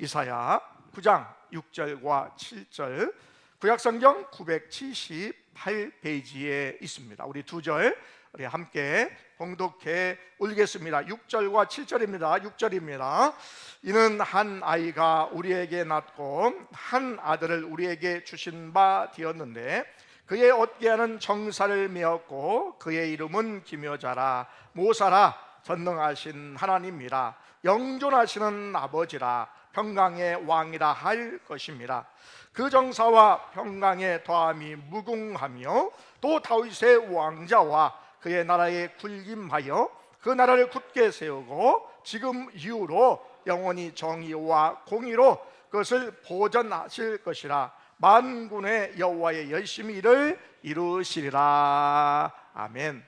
이사야 9장 6절과 7절, 구약성경 978페이지에 있습니다. 우리 두 절 우리 함께 봉독해 올리겠습니다. 6절과 7절입니다. 6절입니다. 이는 한 아이가 우리에게 낳고 한 아들을 우리에게 주신 바 되었는데 그의 어깨에는 정사를 메었고 그의 이름은 기묘자라 모사라 전능하신 하나님이라 영존하시는 아버지라 평강의 왕이라 할 것입니다. 그 정사와 평강의 더함이 무궁하며 또 다윗의 왕자와 그의 나라에 군림하여 그 나라를 굳게 세우고 지금 이후로 영원히 정의와 공의로 그것을 보전하실 것이라 만군의 여호와의 열심히 이를 이루시리라. 아멘.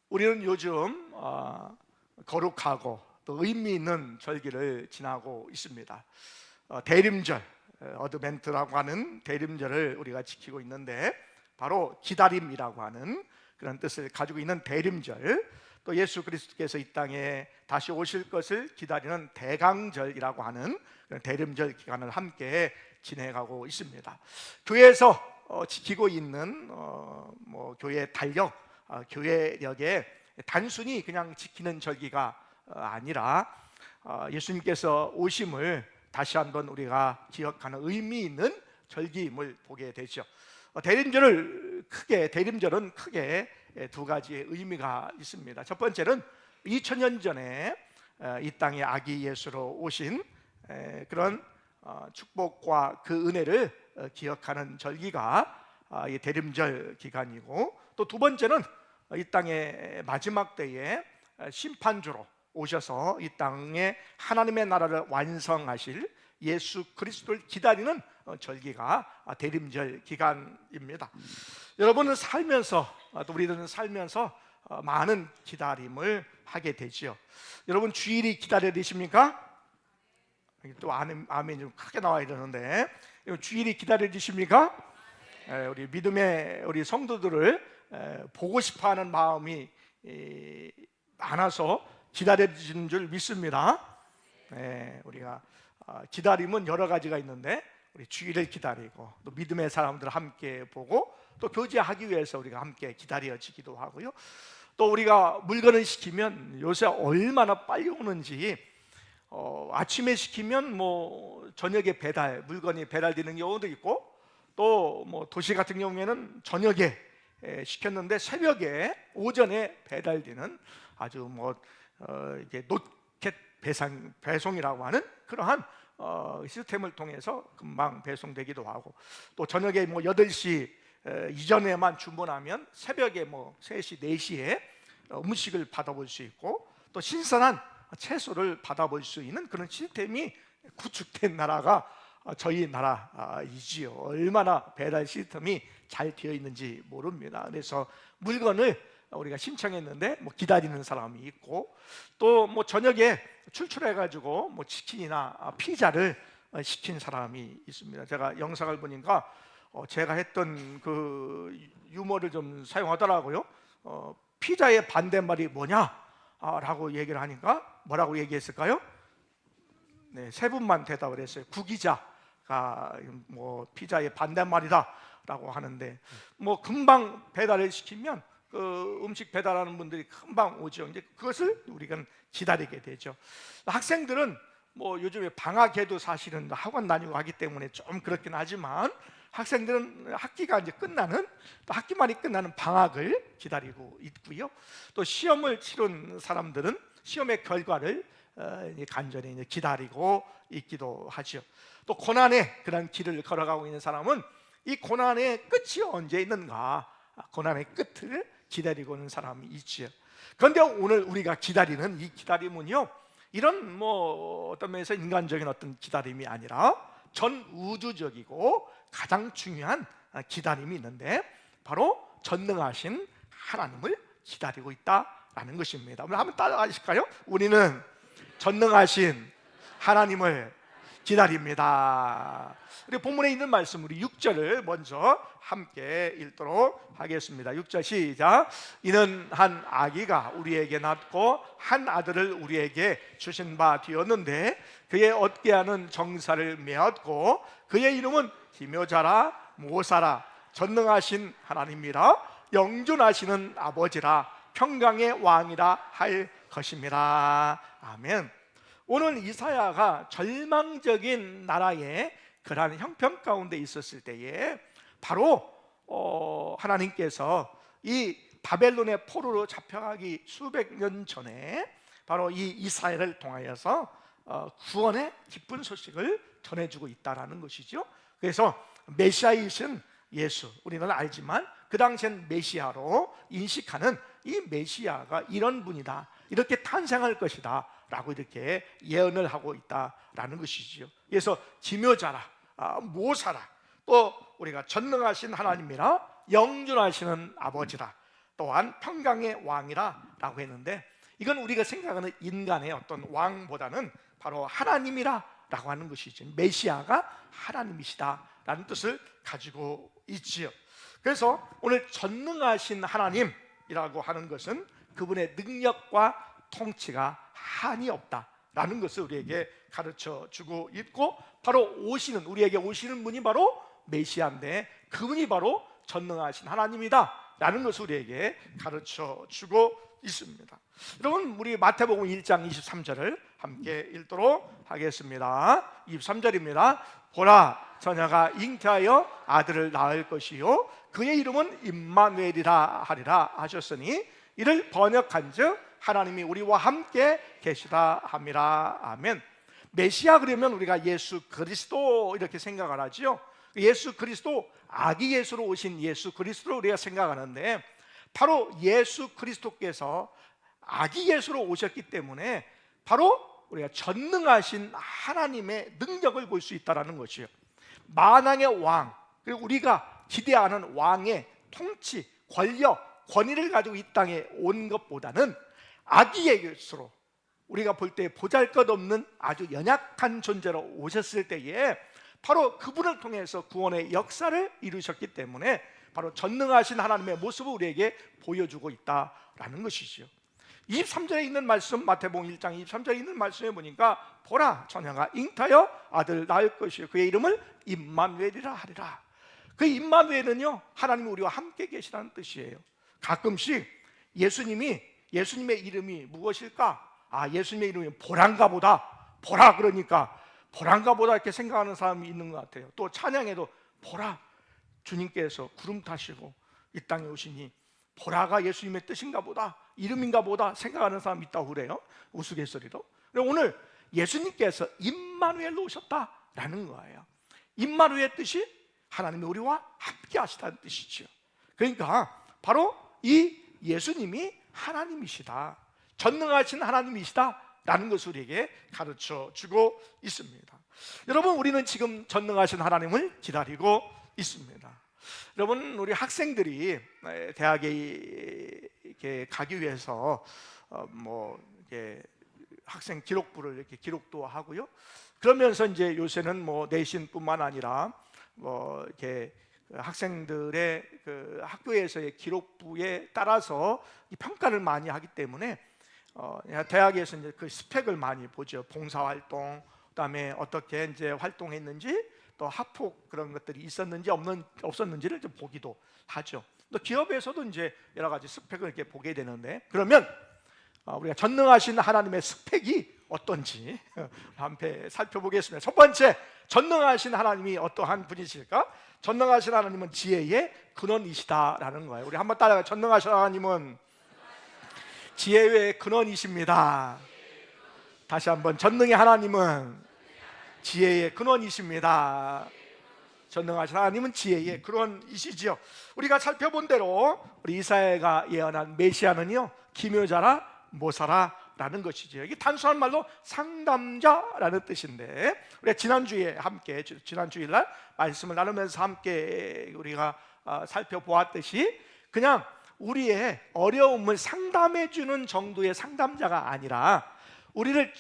우리는 요즘 거룩하고 또 의미 있는 절기를 지나고 있습니다. 대림절, 어드벤트라고 하는 대림절을 우리가 지키고 있는데 바로 기다림이라고 하는 그런 뜻을 가지고 있는 대림절, 또 예수 그리스도께서 이 땅에 다시 오실 것을 기다리는 대강절이라고 하는 대림절 기간을 함께 지내가고 있습니다. 교회에서 지키고 있는 교회의 달력, 교회력에 단순히 그냥 지키는 절기가 아니라 예수님께서 오심을 다시 한번 우리가 기억하는 의미 있는 절기임을 보게 되죠. 대림절은 크게 두 가지의 의미가 있습니다. 첫 번째는 2000년 전에 이 땅에 아기 예수로 오신 그런 축복과 그 은혜를 기억하는 절기가 이 대림절 기간이고, 또 두 번째는 이 땅의 마지막 때에 심판주로 오셔서 이 땅에 하나님의 나라를 완성하실 예수 그리스도를 기다리는 절기가 대림절 기간입니다. 여러분은 살면서, 또 우리들은 살면서 많은 기다림을 하게 되죠. 여러분 주일이 기다려지십니까? 또 아멘 좀 크게 나와야 되는데, 주일이 기다려지십니까? 우리 믿음의 우리 성도들을 보고 싶어하는 마음이 많아서 기다려지는 줄 믿습니다. 우리가 기다림은 여러 가지가 있는데 우리 주일을 기다리고 또 믿음의 사람들 함께 보고 또 교제하기 위해서 우리가 함께 기다려지기도 하고요. 또 우리가 물건을 시키면 요새 얼마나 빨리 오는지, 아침에 시키면 저녁에 물건이 배달되는 경우도 있고, 또 도시 같은 경우에는 저녁에 시켰는데 새벽에 오전에 배달되는 아주 이게 로켓 배송이라고 하는 그러한 시스템을 통해서 금방 배송되기도 하고, 또 저녁에 8시 이전에만 주문하면 새벽에 3시, 4시에 음식을 받아볼 수 있고, 또 신선한 채소를 받아볼 수 있는 그런 시스템이 구축된 나라가 저희 나라이지요. 얼마나 배달 시스템이 잘 되어 있는지 모릅니다. 그래서 물건을 우리가 신청했는데 기다리는 사람이 있고, 또 저녁에 출출해가지고 치킨이나 피자를 시킨 사람이 있습니다. 제가 영상을 보니까 제가 했던 그 유머를 좀 사용하더라고요. 피자의 반대말이 뭐냐? 라고 얘기를 하니까 뭐라고 얘기했을까요? 네, 세 분만 대답을 했어요. 구기자가 피자의 반대말이다 라고 하는데, 금방 배달을 시키면 그 음식 배달하는 분들이 금방 오죠. 이제 그것을 우리가 기다리게 되죠. 학생들은 요즘에 방학에도 사실은 학원 다니고 하기 때문에 좀 그렇긴 하지만, 학생들은 학기가 이제 끝나는, 또 학기말이 끝나는 방학을 기다리고 있고요. 또 시험을 치른 사람들은 시험의 결과를 간절히 기다리고 있기도 하죠. 또 고난의 그런 길을 걸어가고 있는 사람은 이 고난의 끝이 언제 있는가, 고난의 끝을 기다리고 있는 사람이 있지요. 그런데 오늘 우리가 기다리는 이 기다림은요, 이런 어떤 면에서 인간적인 어떤 기다림이 아니라 전 우주적이고 가장 중요한 기다림이 있는데, 바로 전능하신 하나님을 기다리고 있다라는 것입니다. 오늘 한번 따라하실까요? 우리는 전능하신 하나님을 기다립니다. 우리 본문에 있는 말씀 우리 6절을 먼저 함께 읽도록 하겠습니다. 6절 시작. 이는 한 아기가 우리에게 낳고 한 아들을 우리에게 주신 바 되었는데 그의 얻게 하는 정사를 메었고 그의 이름은 기묘자라 모사라 전능하신 하나님이라 영존하시는 아버지라 평강의 왕이라 할 것입니다. 아멘. 오늘 이사야가 절망적인 나라의 그러한 형편 가운데 있었을 때에 바로 하나님께서 이 바벨론의 포로로 잡혀가기 수백 년 전에 바로 이 이사야를 통하여서 구원의 기쁜 소식을 전해주고 있다라는 것이죠. 그래서 메시아이신 예수, 우리는 알지만 그 당시엔 메시아로 인식하는 이 메시아가 이런 분이다, 이렇게 탄생할 것이다 라고 이렇게 예언을 하고 있다라는 것이지요. 그래서 기묘자라, 모사라, 또 우리가 전능하신 하나님이라 영존하시는 아버지라, 또한 평강의 왕이라 라고 했는데, 이건 우리가 생각하는 인간의 어떤 왕보다는 바로 하나님이라 라고 하는 것이죠. 메시아가 하나님이시다 라는 뜻을 가지고 있지요. 그래서 오늘 전능하신 하나님이라고 하는 것은 그분의 능력과 통치가 한이 없다라는 것을 우리에게 가르쳐 주고 있고, 바로 우리에게 오시는 분이 바로 메시아인데 그분이 바로 전능하신 하나님이다 라는 것을 우리에게 가르쳐 주고 있습니다. 여러분, 우리 마태복음 1장 23절을 함께 읽도록 하겠습니다. 23절입니다. 보라, 처녀가 잉태하여 아들을 낳을 것이요 그의 이름은 임마누엘이라 하리라 하셨으니 이를 번역한즉 하나님이 우리와 함께 계시다 함이라. 아멘. 메시아 그러면 우리가 예수 그리스도 이렇게 생각을 하죠. 예수 그리스도, 아기 예수로 오신 예수 그리스도로 우리가 생각하는데, 바로 예수 그리스도께서 아기 예수로 오셨기 때문에 바로 우리가 전능하신 하나님의 능력을 볼 수 있다는 것이에요. 만왕의 왕, 그리고 우리가 기대하는 왕의 통치, 권력, 권위를 가지고 이 땅에 온 것보다는 아기 예수로 우리가 볼 때 보잘것없는 아주 연약한 존재로 오셨을 때에 바로 그분을 통해서 구원의 역사를 이루셨기 때문에 바로 전능하신 하나님의 모습을 우리에게 보여주고 있다라는 것이지요. 23절에 있는 말씀, 마태복음 1장 23절에 있는 말씀에 보니까 보라, 처녀가 잉타여 아들 낳을 것이요 그의 이름을 임마누엘이라 하리라. 그 임마누엘은요, 하나님이 우리와 함께 계시다는 뜻이에요. 가끔씩 예수님의 이름이 무엇일까? 예수님의 이름이 보란가 보다. 보라, 그러니까 보란가 보다 이렇게 생각하는 사람이 있는 것 같아요. 또 찬양에도 보라, 주님께서 구름 타시고 이 땅에 오시니 보라가 예수님의 뜻인가 보다, 이름인가 보다 생각하는 사람이 있다고 그래요. 우스갯소리로. 오늘 예수님께서 임마누엘로 오셨다라는 거예요. 임마누엘 뜻이 하나님이 우리와 함께 하시다는 뜻이죠. 그러니까 바로 이 예수님이 하나님이시다, 전능하신 하나님이시다 라는 것을 우리에게 가르쳐 주고 있습니다. 여러분, 우리는 지금 전능하신 하나님을 기다리고 있습니다. 여러분, 우리 학생들이 대학에 이렇게 가기 위해서 이렇게 학생 기록부를 이렇게 기록도 하고요. 그러면서 이제 요새는 내신뿐만 아니라 이렇게 학생들의 그 학교에서의 기록부에 따라서 이 평가를 많이 하기 때문에 대학에서 이제 그 스펙을 많이 보죠. 봉사활동, 그다음에 어떻게 이제 활동했는지, 또 학폭 그런 것들이 있었는지 없었는지를 좀 보기도 하죠. 또 기업에서도 이제 여러 가지 스펙을 이렇게 보게 되는데, 그러면 우리가 전능하신 하나님의 스펙이 어떤지 한번 살펴보겠습니다. 첫 번째, 전능하신 하나님이 어떠한 분이실까? 전능하신 하나님은 지혜의 근원이시다라는 거예요. 우리 한번 따라가요. 전능하신 하나님은 지혜의 근원이십니다. 다시 한번, 전능의 하나님은 지혜의 근원이십니다. 전능하신 하나님은 지혜의 근원이시지요. 우리가 살펴본 대로 우리 이사야가 예언한 메시아는요, 기묘자라 모사라라는 것이죠. 이게 단순한 말로 상담자라는 뜻인데, 우리가 지난 주일날 말씀을 나누면서 함께 우리가 살펴보았듯이 그냥 우리의 어려움을 상담해 주는 정도의 상담자가 아니라 우리를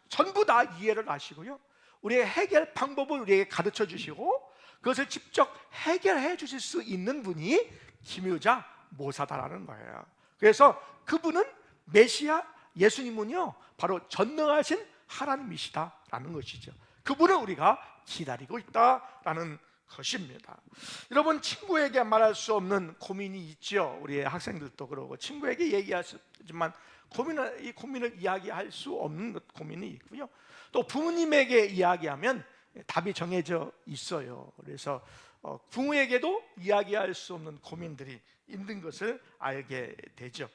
전부 다 이해를 하시고요, 우리의 해결 방법을 우리에게 가르쳐 주시고 그것을 직접 해결해 주실 수 있는 분이 기묘자 모사다라는 거예요. 그래서 그분은 메시아 예수님은요 바로 전능하신 하나님이시다라는 것이죠. 그분을 우리가 기다리고 있다라는 것입니다. 여러분, 친구에게 말할 수 없는 고민이 있죠. 우리 학생들도 그러고 친구에게 얘기하지만 이 고민을 이야기할 수 없는 고민이 있고요. 또 부모님에게 이야기하면 답이 정해져 있어요. 그래서 부모에게도 이야기할 수 없는 고민들이 있는 것을 알게 되죠.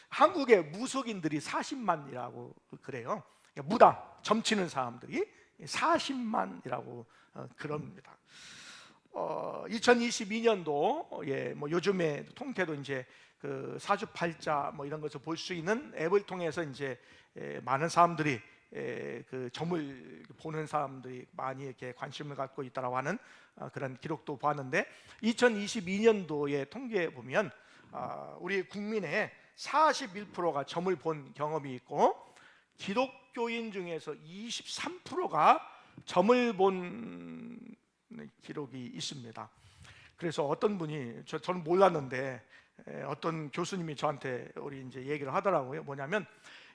한국의 무속인들이 40만이라고 그래요. 무당, 점치는 사람들이 40만이라고 그럽니다. 2022년도 뭐 요즘에 통계도 이제 그 사주팔자 뭐 이런 것을 볼 수 있는 앱을 통해서 이제 많은 사람들이 그 점을 보는 사람들이 많이 이렇게 관심을 갖고 있다라고 하는 그런 기록도 보았는데 2022년도의 통계에 보면 우리 국민의 41%가 점을 본 경험이 있고 기독교인 중에서 23%가 점을 본 기록이 있습니다. 그래서 어떤 분이 저는 몰랐는데 어떤 교수님이 저한테 우리 이제 얘기를 하더라고요. 뭐냐면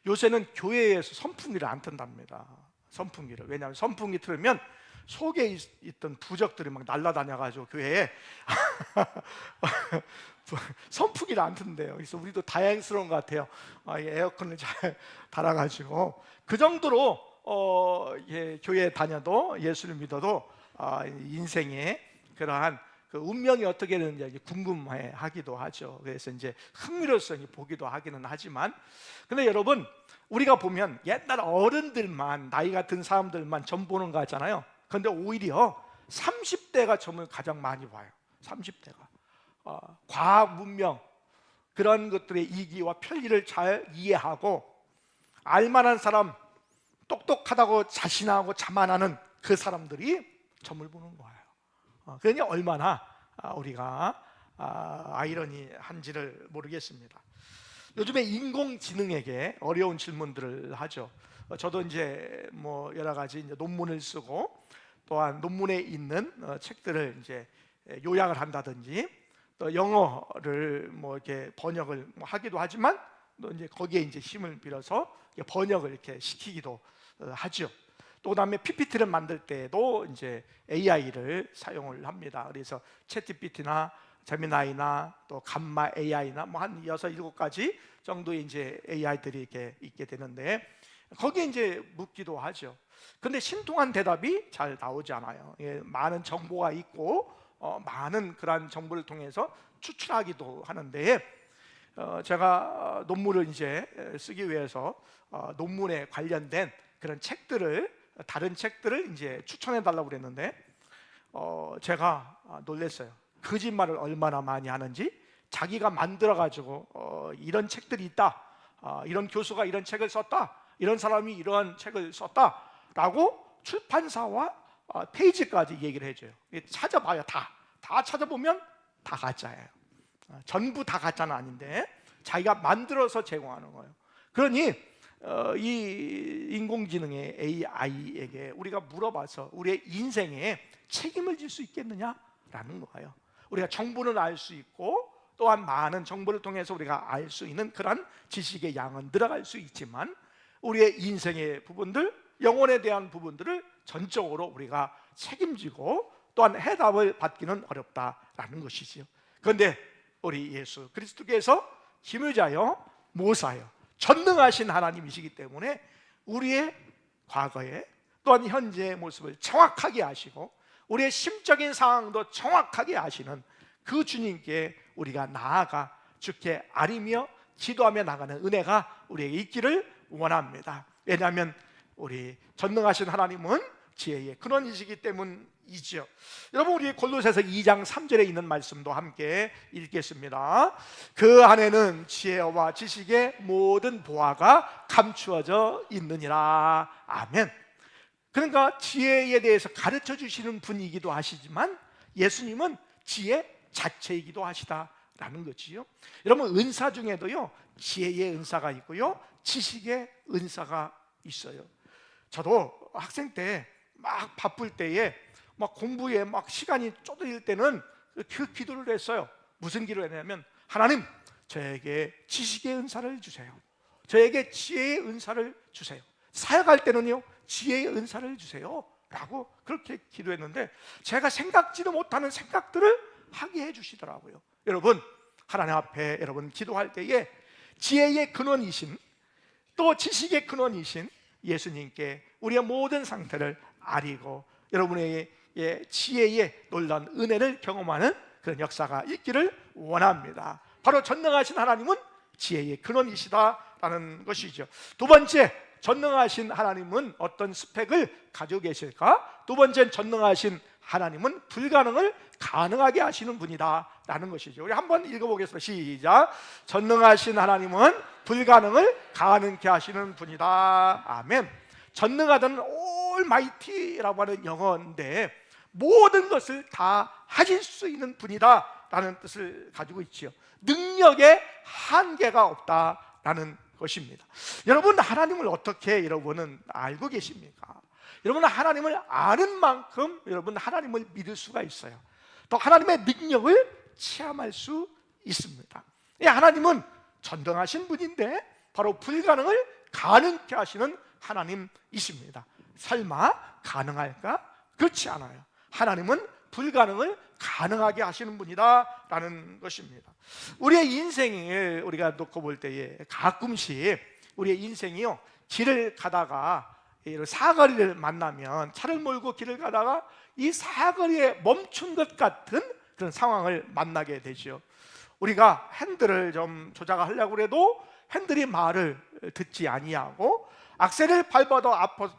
요새는 교회에서 선풍기를 안 튼답니다. 선풍기를. 왜냐하면 선풍기 틀으면 속에 있던 부적들이 막 날아다녀가지고 교회에 선풍기를 안 튼대요. 그래서 우리도 다행스러운 것 같아요. 에어컨을 잘 달아가지고 그 정도로 교회에 다녀도 예수를 믿어도 인생에 그러한 그 운명이 어떻게 되는지 궁금해하기도 하죠. 그래서 이제 흥미로워서 보기도 하기는 하지만, 근데 여러분, 우리가 보면 옛날 어른들만, 나이가 든 사람들만 점 보는 거 같잖아요. 그런데 오히려 30대가 점을 가장 많이 봐요. 30대가 과학 문명 그런 것들의 이기와 편리를 잘 이해하고 알만한 사람, 똑똑하다고 자신하고 자만하는 그 사람들이 점을 보는 거예요. 그러니 얼마나 우리가 아이러니한지를 모르겠습니다. 요즘에 인공지능에게 어려운 질문들을 하죠. 저도 이제 뭐 여러 가지 이제 논문을 쓰고 또한 논문에 있는 책들을 이제 요약을 한다든지 또 영어를 뭐 이렇게 번역을 하기도 하지만 또 이제 거기에 이제 힘을 빌어서 번역을 이렇게 시키기도 하죠. 또 그다음에 PPT를 만들 때도 이제 AI를 사용을 합니다. 그래서 챗GPT나 제미나이나 또 감마 AI나 뭐 한 6, 7가지 정도의 이제 AI들이 이렇게 있게 되는데 거기에 이제 묻기도 하죠. 근데 신통한 대답이 잘 나오지 않아요. 많은 정보가 있고 많은 그러한 정보를 통해서 추출하기도 하는데 제가 논문을 이제 쓰기 위해서 논문에 관련된 그런 책들을 다른 책들을 이제 추천해 달라고 그랬는데 제가 놀랐어요. 거짓말을 얼마나 많이 하는지. 자기가 만들어 가지고 이런 책들이 있다, 이런 교수가 이런 책을 썼다, 이런 사람이 이러한 책을 썼다라고 출판사와 페이지까지 얘기를 해줘요. 찾아봐요. 다 찾아보면 다 가짜예요. 전부 다 가짜는 아닌데 자기가 만들어서 제공하는 거예요. 그러니 이 인공지능의 AI에게 우리가 물어봐서 우리의 인생에 책임을 질 수 있겠느냐라는 거예요. 우리가 정보는 알 수 있고 또한 많은 정보를 통해서 우리가 알 수 있는 그런 지식의 양은 늘어갈 수 있지만 우리의 인생의 부분들, 영혼에 대한 부분들을 전적으로 우리가 책임지고 또한 해답을 받기는 어렵다라는 것이지요. 그런데 우리 예수 그리스도께서 기묘자요, 모사요, 전능하신 하나님이시기 때문에 우리의 과거에 또한 현재의 모습을 정확하게 아시고 우리의 심적인 상황도 정확하게 아시는 그 주님께 우리가 나아가 주께 아리며 기도하며 나가는 은혜가 우리에게 있기를 원합니다. 왜냐하면 우리 전능하신 하나님은 지혜의 근원이시기 때문이죠. 여러분, 우리 골로새서 2장 3절에 있는 말씀도 함께 읽겠습니다. 그 안에는 지혜와 지식의 모든 보화가 감추어져 있느니라. 아멘. 그러니까 지혜에 대해서 가르쳐 주시는 분이기도 하시지만 예수님은 지혜 자체이기도 하시다라는 거지요. 여러분, 은사 중에도요 지혜의 은사가 있고요 지식의 은사가 있어요. 저도 학생 때 막 바쁠 때에 막 공부에 막 시간이 쪼들릴 때는 그 기도를 했어요. 무슨 기도를 했냐면, 하나님, 저에게 지식의 은사를 주세요. 저에게 지혜의 은사를 주세요. 사역할 때는요, 지혜의 은사를 주세요 라고 그렇게 기도했는데, 제가 생각지도 못하는 생각들을 하게 해주시더라고요. 여러분, 하나님 앞에 여러분 기도할 때에 지혜의 근원이신, 또 지식의 근원이신 예수님께 우리의 모든 상태를 아리고 여러분의 지혜의 놀라운 은혜를 경험하는 그런 역사가 있기를 원합니다. 바로 전능하신 하나님은 지혜의 근원이시다라는 것이죠. 두 번째, 전능하신 하나님은 어떤 스펙을 가지고 계실까? 두 번째는 전능하신 하나님은 불가능을 가능하게 하시는 분이다 라는 것이죠. 우리 한번 읽어보겠습니다. 시작. 전능하신 하나님은 불가능을 가능케 하시는 분이다. 아멘. 전능하다는 올마이티라고 하는 영어인데, 모든 것을 다 하실 수 있는 분이다 라는 뜻을 가지고 있지요. 능력에 한계가 없다라는 것입니다. 여러분, 하나님을 어떻게 여러분은 알고 계십니까? 여러분은 하나님을 아는 만큼 여러분 하나님을 믿을 수가 있어요. 또 하나님의 능력을 체험할 수 있습니다. 하나님은 전능하신 분인데 바로 불가능을 가능케 하시는 하나님이십니다. 설마 가능할까? 그렇지 않아요. 하나님은 불가능을 가능하게 하시는 분이다 라는 것입니다. 우리의 인생을 우리가 놓고 볼 때에 가끔씩 우리의 인생이요, 길을 가다가 사거리를 만나면, 차를 몰고 길을 가다가 이 사거리에 멈춘 것 같은 그런 상황을 만나게 되죠. 우리가 핸들을 좀 조작하려고 해도 핸들이 말을 듣지 아니하고, 악셀을 밟아도 앞으로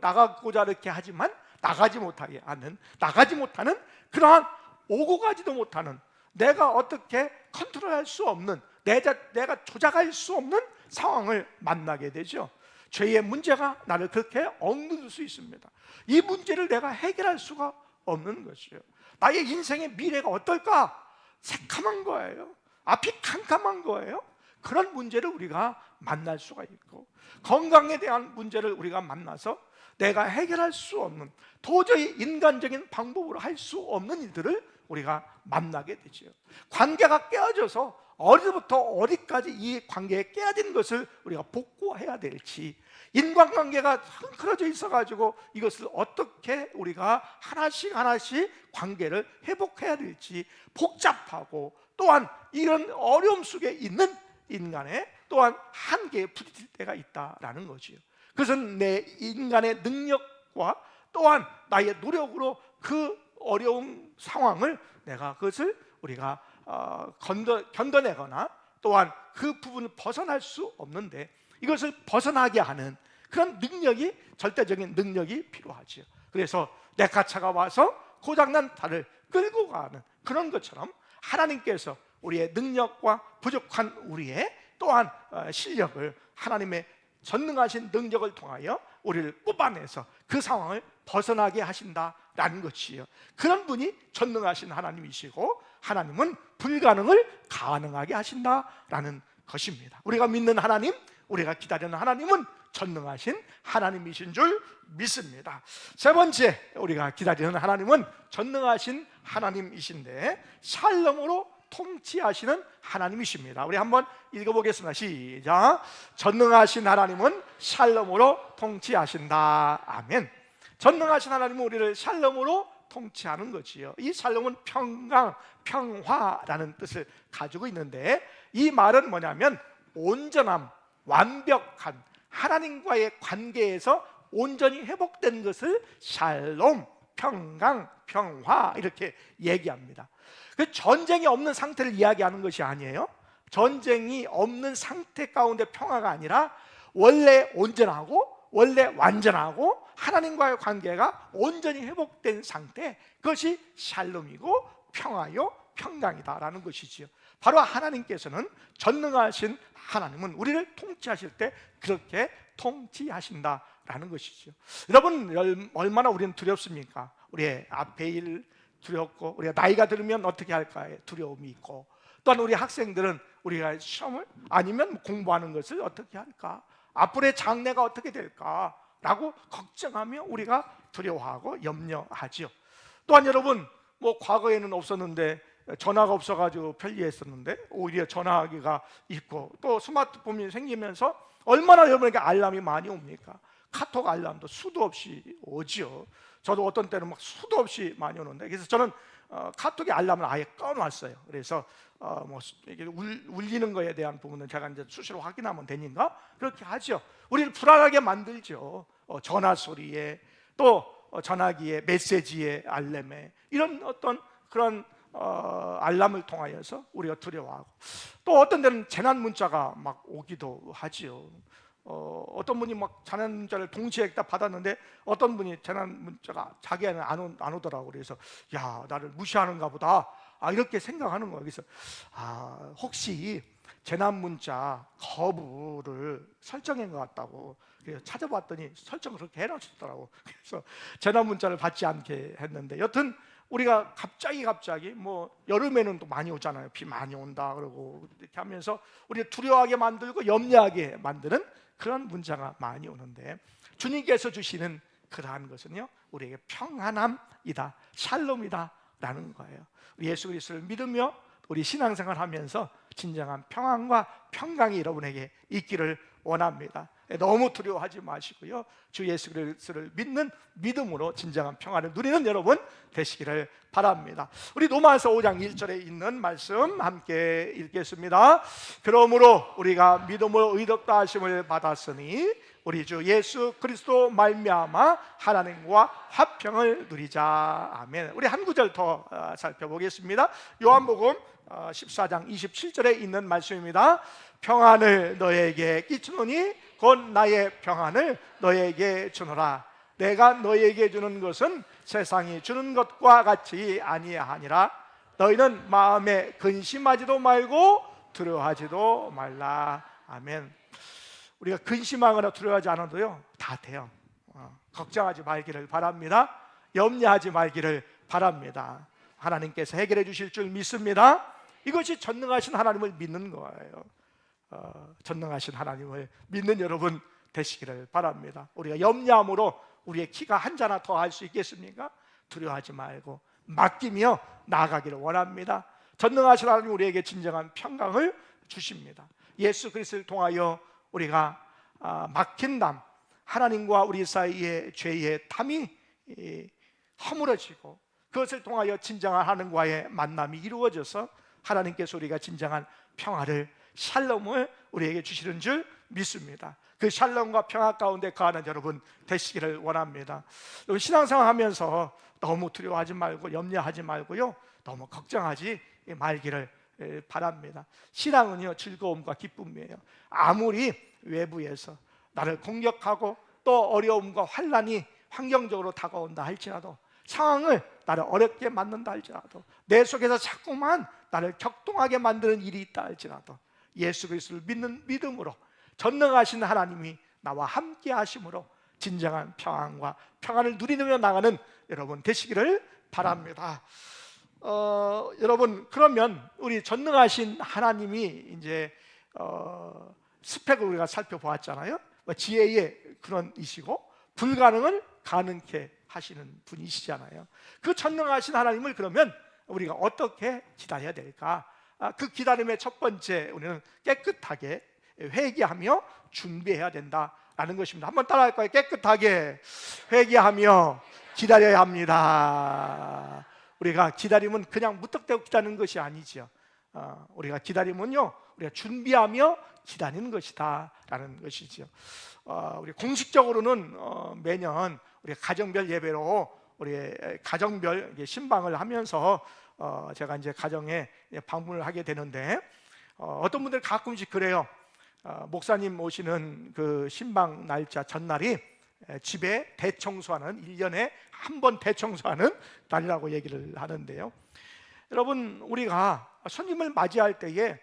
나가고자 이렇게 하지만 나가지 못하는 그러한, 오고 가지도 못하는, 내가 어떻게 컨트롤할 수 없는, 내가 조작할 수 없는 상황을 만나게 되죠. 죄의 문제가 나를 그렇게 억누를 수 있습니다. 이 문제를 내가 해결할 수가 없는 것이에요. 나의 인생의 미래가 어떨까? 새카만 거예요. 앞이 캄캄한 거예요. 그런 문제를 우리가 만날 수가 있고, 건강에 대한 문제를 우리가 만나서 내가 해결할 수 없는, 도저히 인간적인 방법으로 할 수 없는 일들을 우리가 만나게 되죠. 관계가 깨어져서 어디부터 어디까지 이 관계에 깨어진 것을 우리가 복구해야 될지, 인간관계가 흔들어져 있어가지고 이것을 어떻게 우리가 하나씩 관계를 회복해야 될지 복잡하고, 또한 이런 어려움 속에 있는 인간의 또한 한계에 부딪힐 때가 있다라는 거지요. 그것은 내 인간의 능력과 또한 나의 노력으로 그 어려운 상황을 내가 그것을 우리가 견뎌내거나 또한 그 부분을 벗어날 수 없는데, 이것을 벗어나게 하는 그런 능력이, 절대적인 능력이 필요하지요. 그래서 내카차가 와서 고장난 달을 끌고 가는 그런 것처럼 하나님께서 우리의 능력과 부족한 우리의 또한 실력을, 하나님의 전능하신 능력을 통하여 우리를 뽑아내서 그 상황을 벗어나게 하신다라는 것이에요. 그런 분이 전능하신 하나님이시고, 하나님은 불가능을 가능하게 하신다라는 것입니다. 우리가 믿는 하나님, 우리가 기다리는 하나님은 전능하신 하나님이신 줄 믿습니다. 세 번째, 우리가 기다리는 하나님은 전능하신 하나님이신데 샬롬으로 통치하시는 하나님이십니다. 우리 한번 읽어보겠습니다. 시작. 전능하신 하나님은 샬롬으로 통치하신다. 아멘. 전능하신 하나님은 우리를 샬롬으로 통치하는 것이요, 이 샬롬은 평강, 평화라는 뜻을 가지고 있는데, 이 말은 뭐냐면 온전함, 완벽한 하나님과의 관계에서 온전히 회복된 것을 샬롬, 평강, 평화 이렇게 얘기합니다. 그 전쟁이 없는 상태를 이야기하는 것이 아니에요. 전쟁이 없는 상태 가운데 평화가 아니라 원래 온전하고 원래 완전하고 하나님과의 관계가 온전히 회복된 상태, 그것이 샬롬이고 평화요 평강이다라는 것이지요. 바로 하나님께서는, 전능하신 하나님은 우리를 통치하실 때 그렇게 통치하신다라는 것이죠. 여러분, 얼마나 우리는 두렵습니까? 우리의 앞에 일 두렵고, 우리가 나이가 들으면 어떻게 할까에 두려움이 있고, 또한 우리 학생들은 우리가 시험을 아니면 공부하는 것을 어떻게 할까, 앞으로의 장래가 어떻게 될까 라고 걱정하며 우리가 두려워하고 염려하죠. 또한 여러분, 뭐 과거에는 없었는데 전화가 없어가지고 편리했었는데 오히려 전화기가 있고 또 스마트폰이 생기면서 얼마나 여러분에게 알람이 많이 옵니까? 카톡 알람도 수도 없이 오죠. 저도 어떤 때는 막 수도 없이 많이 오는데, 그래서 저는 카톡의 알람을 아예 꺼놨어요. 그래서 뭐 이게 울리는 거에 대한 부분은 제가 이제 수시로 확인하면 되니까 그렇게 하죠. 우리를 불안하게 만들죠. 전화 소리에 또 전화기에 메시지에 알람에 이런 어떤 그런 알람을 통하여서 우리가 두려워하고, 또 어떤 데는 재난 문자가 막 오기도 하지요. 어떤 분이 막 재난 문자를 동시에 딱 받았는데 어떤 분이 재난 문자가 자기한테 안 오더라고. 그래서 야, 나를 무시하는가 보다, 이렇게 생각하는 거예요. 그래서 혹시 재난 문자 거부를 설정한 것 같다고, 그래서 찾아봤더니 설정을 그렇게 해놓으셨더라고. 그래서 재난 문자를 받지 않게 했는데, 여튼 우리가 갑자기 뭐 여름에는 또 많이 오잖아요. 비 많이 온다 그러고 이렇게 하면서 우리를 두려워하게 만들고 염려하게 만드는 그런 문자가 많이 오는데, 주님께서 주시는 그러한 것은요, 우리에게 평안함이다, 샬롬이다 라는 거예요. 우리 예수 그리스도를 믿으며 우리 신앙생활 하면서 진정한 평안과 평강이 여러분에게 있기를 원합니다. 너무 두려워하지 마시고요, 주 예수 그리스도를 믿는 믿음으로 진정한 평안을 누리는 여러분 되시기를 바랍니다. 우리 로마서 5장 1절에 있는 말씀 함께 읽겠습니다. 그러므로 우리가 믿음으로 의롭다 하심을 받았으니 우리 주 예수 그리스도 말미암아 하나님과 화평을 누리자. 아멘. 우리 한 구절 더 살펴보겠습니다. 요한복음 14장 27절에 있는 말씀입니다. 평안을 너에게 끼치노니 곧 나의 평안을 너에게 주노라. 내가 너에게 주는 것은 세상이 주는 것과 같이 아니하니라. 너희는 마음에 근심하지도 말고 두려워하지도 말라. 아멘. 우리가 근심하거나 두려워하지 않아도요, 다 돼요. 걱정하지 말기를 바랍니다. 염려하지 말기를 바랍니다. 하나님께서 해결해 주실 줄 믿습니다. 이것이 전능하신 하나님을 믿는 거예요. 전능하신 하나님을 믿는 여러분 되시기를 바랍니다. 우리가 염려함으로 우리의 키가 한 자나 더 할 수 있겠습니까? 두려워하지 말고 맡기며 나아가기를 원합니다. 전능하신 하나님 우리에게 진정한 평강을 주십니다. 예수 그리스도를 통하여 우리가 막힌 담, 하나님과 우리 사이의 죄의 담이 허물어지고 그것을 통하여 진정한 하나님과의 만남이 이루어져서 하나님께서 우리가 진정한 평화를, 샬롬을 우리에게 주시는 줄 믿습니다. 그 샬롬과 평화 가운데 거하는 여러분 되시기를 원합니다. 여러분, 신앙생활 하면서 너무 두려워하지 말고 염려하지 말고요, 너무 걱정하지 말기를 바랍니다. 신앙은요, 즐거움과 기쁨이에요. 아무리 외부에서 나를 공격하고 또 어려움과 환난이 환경적으로 다가온다 할지라도, 상황을 나를 어렵게 만든다 할지라도, 내 속에서 자꾸만 나를 격동하게 만드는 일이 있다 할지라도, 예수 그리스도를 믿는 믿음으로 전능하신 하나님이 나와 함께 하심으로 진정한 평안과 평안을 누리며 나가는 여러분 되시기를 바랍니다. 여러분, 그러면 우리 전능하신 하나님이 이제 스펙을 우리가 살펴보았잖아요. 지혜의 근원이시고 불가능을 가능케 하시는 분이시잖아요. 그 전능하신 하나님을 그러면 우리가 어떻게 기다려야 될까? 그 기다림의 첫 번째, 우리는 깨끗하게 회개하며 준비해야 된다라는 것입니다. 한번 따라할 거예요. 깨끗하게 회개하며 기다려야 합니다. 우리가 기다림은 그냥 무턱대고 기다리는 것이 아니죠. 우리가 기다림은요, 우리가 준비하며 기다리는 것이다라는 것이죠. 우리 공식적으로는 매년 우리 가정별 예배로 우리 가정별 신방을 하면서 제가 이제 가정에 방문을 하게 되는데, 어떤 분들 가끔씩 그래요. 목사님 오시는 그 신방 날짜 전날이 집에 대청소하는, 1년에 한 번 대청소하는 날이라고 얘기를 하는데요. 여러분, 우리가 손님을 맞이할 때에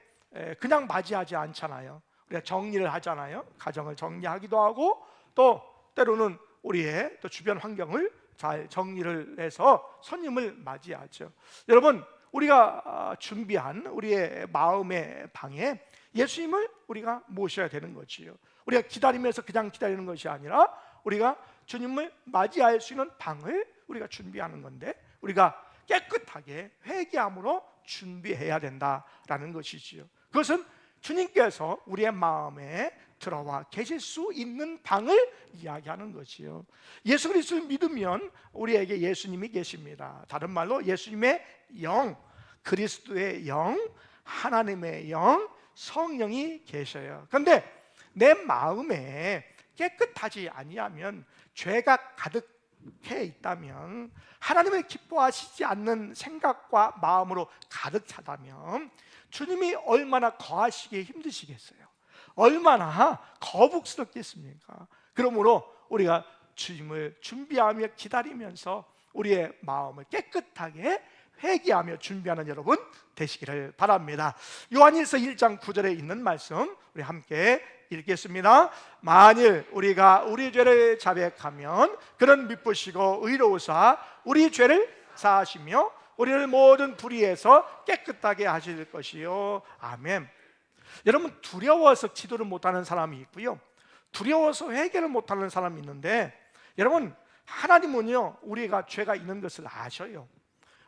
그냥 맞이하지 않잖아요. 우리가 정리를 하잖아요. 가정을 정리하기도 하고 또 때로는 우리의 또 주변 환경을 잘 정리를 해서 손님을 맞이하죠. 여러분, 우리가 준비한 우리의 마음의 방에 예수님을 우리가 모셔야 되는 거지요. 우리가 기다리면서 그냥 기다리는 것이 아니라 우리가 주님을 맞이할 수 있는 방을 우리가 준비하는 건데, 우리가 깨끗하게 회개함으로 준비해야 된다라는 것이지요. 그것은 주님께서 우리의 마음에 들어와 계실 수 있는 방을 이야기하는 것이요. 예수 그리스도를 믿으면 우리에게 예수님이 계십니다. 다른 말로 예수님의 영, 그리스도의 영, 하나님의 영, 성령이 계셔요. 그런데 내 마음에 깨끗하지 아니하면, 죄가 가득해 있다면, 하나님을 기뻐하시지 않는 생각과 마음으로 가득 차다면 주님이 얼마나 거하시기에 힘드시겠어요? 얼마나 거북스럽겠습니까? 그러므로 우리가 주님을 준비하며 기다리면서 우리의 마음을 깨끗하게 회개하며 준비하는 여러분 되시기를 바랍니다. 요한일서 1장 9절에 있는 말씀 우리 함께 읽겠습니다. 만일 우리가 우리 죄를 자백하면 그는 미쁘시고 의로우사 우리 죄를 사하시며 우리를 모든 불의에서 깨끗하게 하실 것이요. 아멘. 여러분, 두려워서 기도를 못하는 사람이 있고요, 두려워서 회개를 못하는 사람이 있는데, 여러분, 하나님은요 우리가 죄가 있는 것을 아셔요.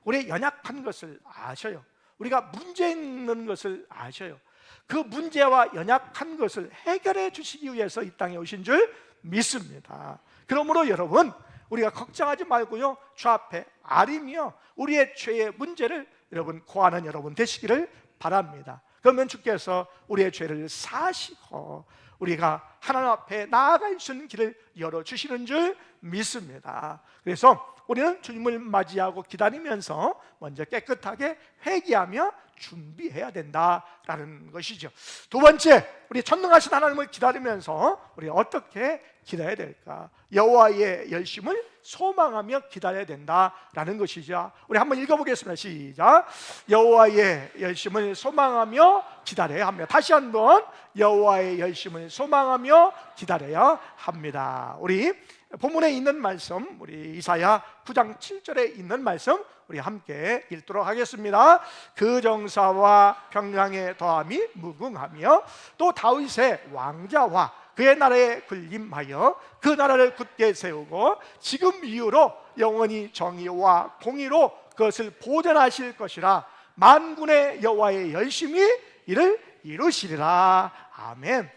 우리의 연약한 것을 아셔요. 우리가 문제 있는 것을 아셔요. 그 문제와 연약한 것을 해결해 주시기 위해서 이 땅에 오신 줄 믿습니다. 그러므로 여러분, 우리가 걱정하지 말고요, 주 앞에 아리며 우리의 죄의 문제를 여러분 고하는 여러분 되시기를 바랍니다. 그러면 주께서 우리의 죄를 사하시고 우리가 하나님 앞에 나아갈 수 있는 길을 열어주시는 줄 믿습니다. 그래서 우리는 주님을 맞이하고 기다리면서 먼저 깨끗하게 회개하며 준비해야 된다라는 것이죠. 두 번째, 우리 전능하신 하나님을 기다리면서 우리 어떻게 기다려야 될까? 여호와의 열심을 소망하며 기다려야 된다라는 것이죠. 우리 한번 읽어보겠습니다. 시작. 여호와의 열심을 소망하며 기다려야 합니다. 다시 한번, 여호와의 열심을 소망하며 기다려야 합니다. 우리 본문에 있는 말씀, 우리 이사야 9장 7절에 있는 말씀 우리 함께 읽도록 하겠습니다. 그 정사와 평강의 더함이 무궁하며 또 다윗의 왕자와 그의 나라에 군림하여 그 나라를 굳게 세우고 지금 이후로 영원히 정의와 공의로 그것을 보존하실 것이라. 만군의 여호와의 열심히 이를 이루시리라. 아멘.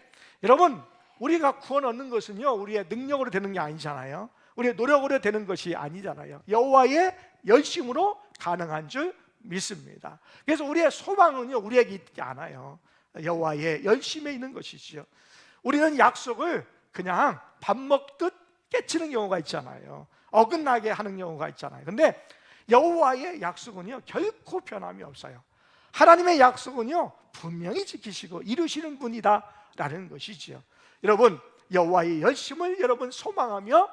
여러분, 우리가 구원 얻는 것은요 우리의 능력으로 되는 게 아니잖아요. 우리의 노력으로 되는 것이 아니잖아요. 여호와의 열심으로 가능한 줄 믿습니다. 그래서 우리의 소망은요 우리에게 있지 않아요. 여호와의 열심에 있는 것이죠. 우리는 약속을 그냥 밥 먹듯 깨치는 경우가 있잖아요. 어긋나게 하는 경우가 있잖아요. 근데 여호와의 약속은요 결코 변함이 없어요. 하나님의 약속은요 분명히 지키시고 이루시는 분이다라는 것이지요. 여러분, 여호와의 열심을 여러분 소망하며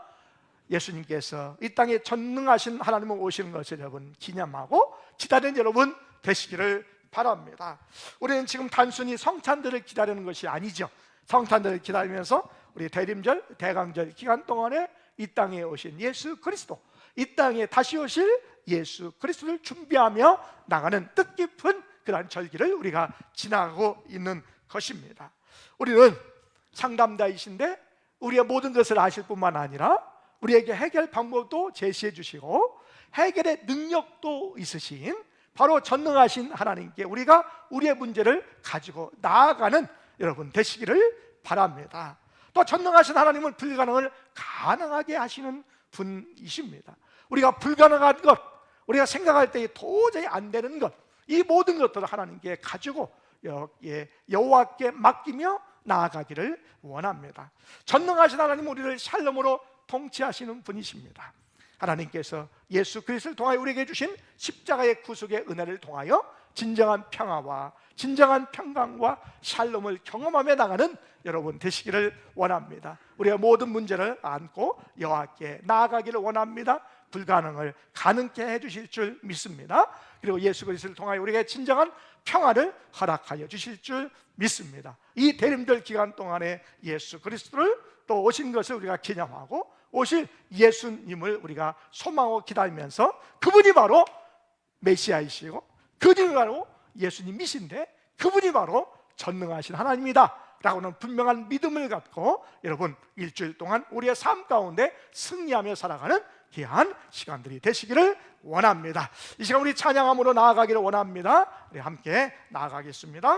예수님께서 이 땅에 전능하신 하나님을 오시는 것을 여러분 기념하고 기다리는 여러분 되시기를 바랍니다. 우리는 지금 단순히 성탄들을 기다리는 것이 아니죠. 성탄들을 기다리면서 우리 대림절, 대강절 기간 동안에 이 땅에 오신 예수 그리스도, 이 땅에 다시 오실 예수 그리스도를 준비하며 나가는 뜻깊은 그러한 절기를 우리가 지나가고 있는 것입니다. 우리는 상담자이신데 우리의 모든 것을 아실 뿐만 아니라 우리에게 해결 방법도 제시해 주시고 해결의 능력도 있으신 바로 전능하신 하나님께 우리가 우리의 문제를 가지고 나아가는 여러분 되시기를 바랍니다. 또 전능하신 하나님은 불가능을 가능하게 하시는 분이십니다. 우리가 불가능한 것, 우리가 생각할 때 도저히 안 되는 것, 이 모든 것들을 하나님께 가지고 여호와께 맡기며 나아가기를 원합니다. 전능하신 하나님은 우리를 샬롬으로 통치하시는 분이십니다. 하나님께서 예수 그리스도를 통하여 우리에게 주신 십자가의 구속의 은혜를 통하여 진정한 평화와 진정한 평강과 샬롬을 경험하며 나가는 여러분 되시기를 원합니다. 우리의 모든 문제를 안고 여호와께 나아가기를 원합니다. 불가능을 가능케 해주실 줄 믿습니다. 그리고 예수 그리스도를 통하여 우리에게 진정한 평화를 허락하여 주실 줄 믿습니다. 이 대림절 기간 동안에 예수 그리스도를 또 오신 것을 우리가 기념하고 오실 예수님을 우리가 소망하고 기다리면서 그분이 바로 메시아이시고 그분이 바로 예수님이신데 그분이 바로 전능하신 하나님이다 라고는 분명한 믿음을 갖고 여러분 일주일 동안 우리의 삶 가운데 승리하며 살아가는 귀한 시간들이 되시기를 원합니다. 이 시간 우리 찬양함으로 나아가기를 원합니다. 우리 함께 나아가겠습니다.